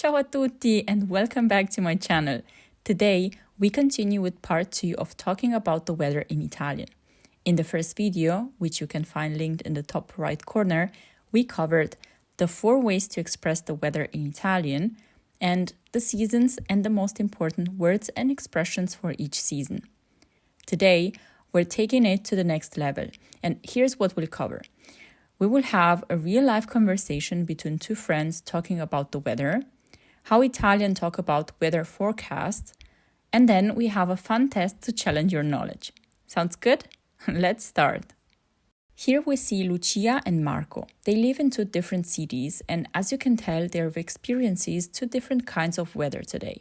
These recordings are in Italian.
Ciao a tutti and welcome back to my channel. Today we continue with part 2 of talking about the weather in Italian. In the first video, which you can find linked in the top right corner, we covered the 4 ways to express the weather in Italian and the seasons and the most important words and expressions for each season. Today, we're taking it to the next level, and here's what we'll cover. We will have a real-life conversation between 2 friends talking about the weather, how Italians talk about weather forecasts, and then we have a fun test to challenge your knowledge. Sounds good? Let's start. Here we see Lucia and Marco. They live in 2 different cities, and as you can tell, they have experienced 2 different kinds of weather today.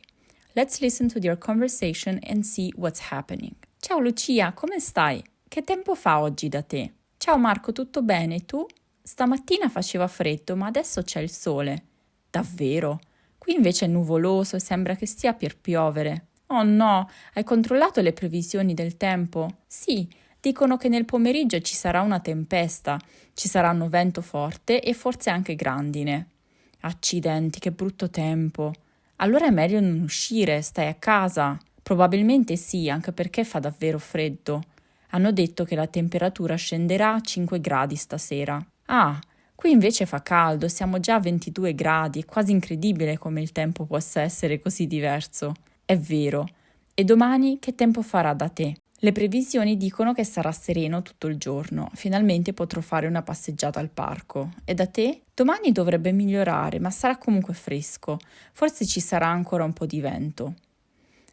Let's listen to their conversation and see what's happening. Ciao Lucia, come stai? Che tempo fa oggi da te? Ciao Marco, tutto bene? Tu? Stamattina faceva freddo, ma adesso c'è il sole. Davvero? Qui invece è nuvoloso e sembra che stia per piovere. Oh no, hai controllato le previsioni del tempo? Sì, dicono che nel pomeriggio ci sarà una tempesta, ci saranno vento forte e forse anche grandine. Accidenti, che brutto tempo. Allora è meglio non uscire, stai a casa. Probabilmente sì, anche perché fa davvero freddo. Hanno detto che la temperatura scenderà a 5 gradi stasera. Ah, qui invece fa caldo, siamo già a 22 gradi, è quasi incredibile come il tempo possa essere così diverso. È vero. E domani che tempo farà da te? Le previsioni dicono che sarà sereno tutto il giorno, finalmente potrò fare una passeggiata al parco. E da te? Domani dovrebbe migliorare, ma sarà comunque fresco. Forse ci sarà ancora un po' di vento.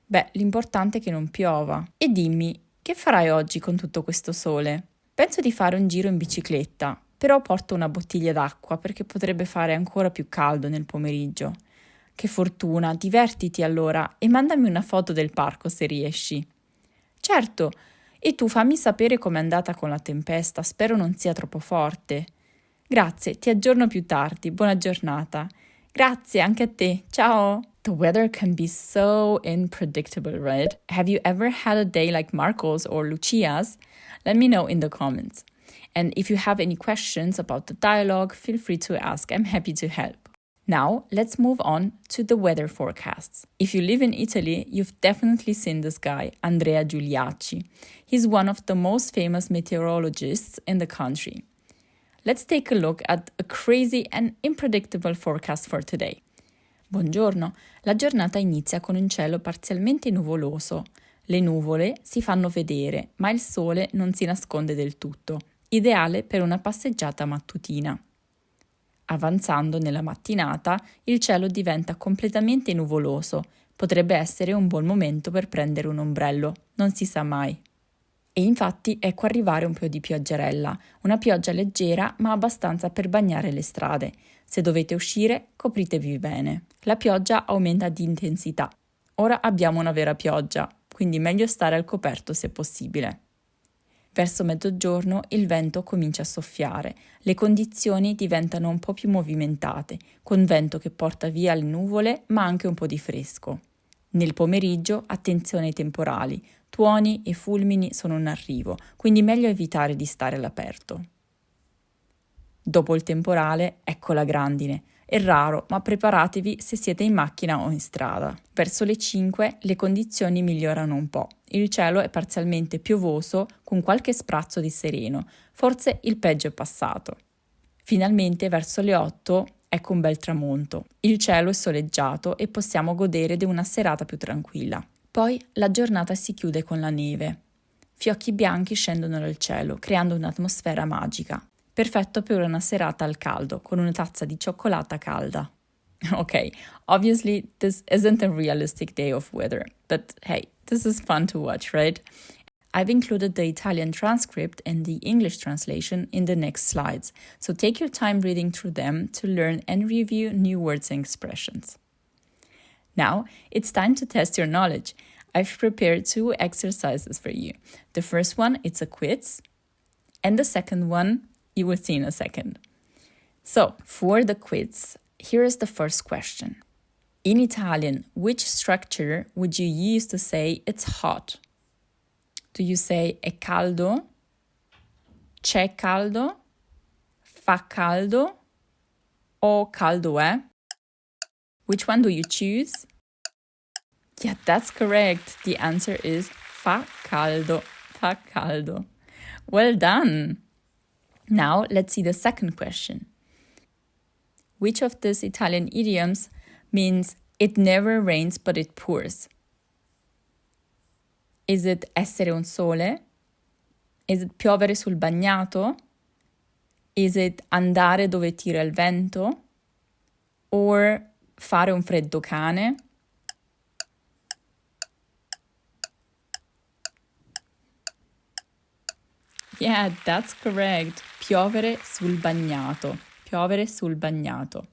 Beh, l'importante è che non piova. E dimmi, che farai oggi con tutto questo sole? Penso di fare un giro in bicicletta, però porto una bottiglia d'acqua perché potrebbe fare ancora più caldo nel pomeriggio. Che fortuna, divertiti allora e mandami una foto del parco se riesci. Certo, e tu fammi sapere com'è andata con la tempesta, spero non sia troppo forte. Grazie, ti aggiorno più tardi, buona giornata. Grazie, anche a te, ciao! The weather can be so unpredictable, right? Have you ever had a day like Marco's or Lucia's? Let me know in the comments. And if you have any questions about the dialogue, feel free to ask. I'm happy to help. Now, let's move on to the weather forecasts. If you live in Italy, you've definitely seen this guy, Andrea Giuliacci. He's one of the most famous meteorologists in the country. Let's take a look at a crazy and unpredictable forecast for today. Buongiorno, la giornata inizia con un cielo parzialmente nuvoloso. Le nuvole si fanno vedere, ma il sole non si nasconde del tutto, ideale per una passeggiata mattutina. Avanzando nella mattinata, il cielo diventa completamente nuvoloso. Potrebbe essere un buon momento per prendere un ombrello, non si sa mai. E infatti ecco arrivare un po' di pioggerella, una pioggia leggera ma abbastanza per bagnare le strade. Se dovete uscire, copritevi bene. La pioggia aumenta di intensità. Ora abbiamo una vera pioggia, quindi meglio stare al coperto se possibile. Verso mezzogiorno il vento comincia a soffiare, le condizioni diventano un po' più movimentate, con vento che porta via le nuvole ma anche un po' di fresco. Nel pomeriggio attenzione ai temporali, tuoni e fulmini sono in arrivo, quindi meglio evitare di stare all'aperto. Dopo il temporale, ecco la grandine. È raro, ma preparatevi se siete in macchina o in strada. Verso le 5 le condizioni migliorano un po'. Il cielo è parzialmente piovoso con qualche sprazzo di sereno. Forse il peggio è passato. Finalmente verso le 8 ecco un bel tramonto. Il cielo è soleggiato e possiamo godere di una serata più tranquilla. Poi la giornata si chiude con la neve. Fiocchi bianchi scendono dal cielo, creando un'atmosfera magica. Perfetto per una serata al caldo, con una tazza di cioccolata calda. Okay, obviously this isn't a realistic day of weather, but hey, this is fun to watch, right? I've included the Italian transcript and the English translation in the next slides, so take your time reading through them to learn and review new words and expressions. Now, it's time to test your knowledge. I've prepared 2 exercises for you. The first one, it's a quiz, and the second one, you will see in a second. So, for the quiz, here is the first question. In Italian, which structure would you use to say it's hot? Do you say è caldo? C'è caldo? Fa caldo? O caldo è? Which one do you choose? Yeah, that's correct. The answer is fa caldo. Fa caldo. Well done. Now let's see the second question. Which of these Italian idioms means it never rains but it pours? Is it essere un sole? Is it piovere sul bagnato? Is it andare dove tira il vento? Or fare un freddo cane? Yeah, that's correct. Piovere sul bagnato. Piovere sul bagnato.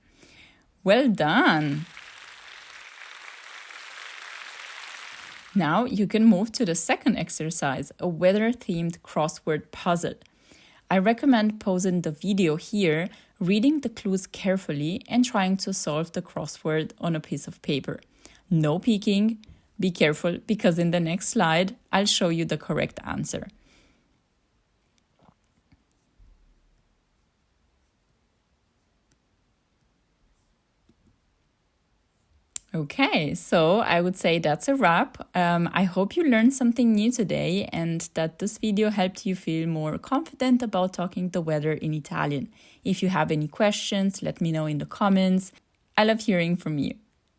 Well done. Now you can move to the second exercise, a weather-themed crossword puzzle. I recommend pausing the video here, reading the clues carefully and trying to solve the crossword on a piece of paper. No peeking. Be careful because in the next slide, I'll show you the correct answer. Okay, so I would say that's a wrap. I hope you learned something new today and that this video helped you feel more confident about talking the weather in Italian. If you have any questions, let me know in the comments. I love hearing from you.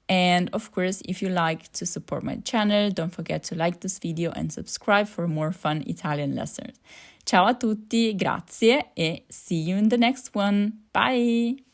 And of course, if you like to support my channel, don't forget to like this video and subscribe for more fun Italian lessons. Ciao a tutti, grazie, e see you in the next one. Bye!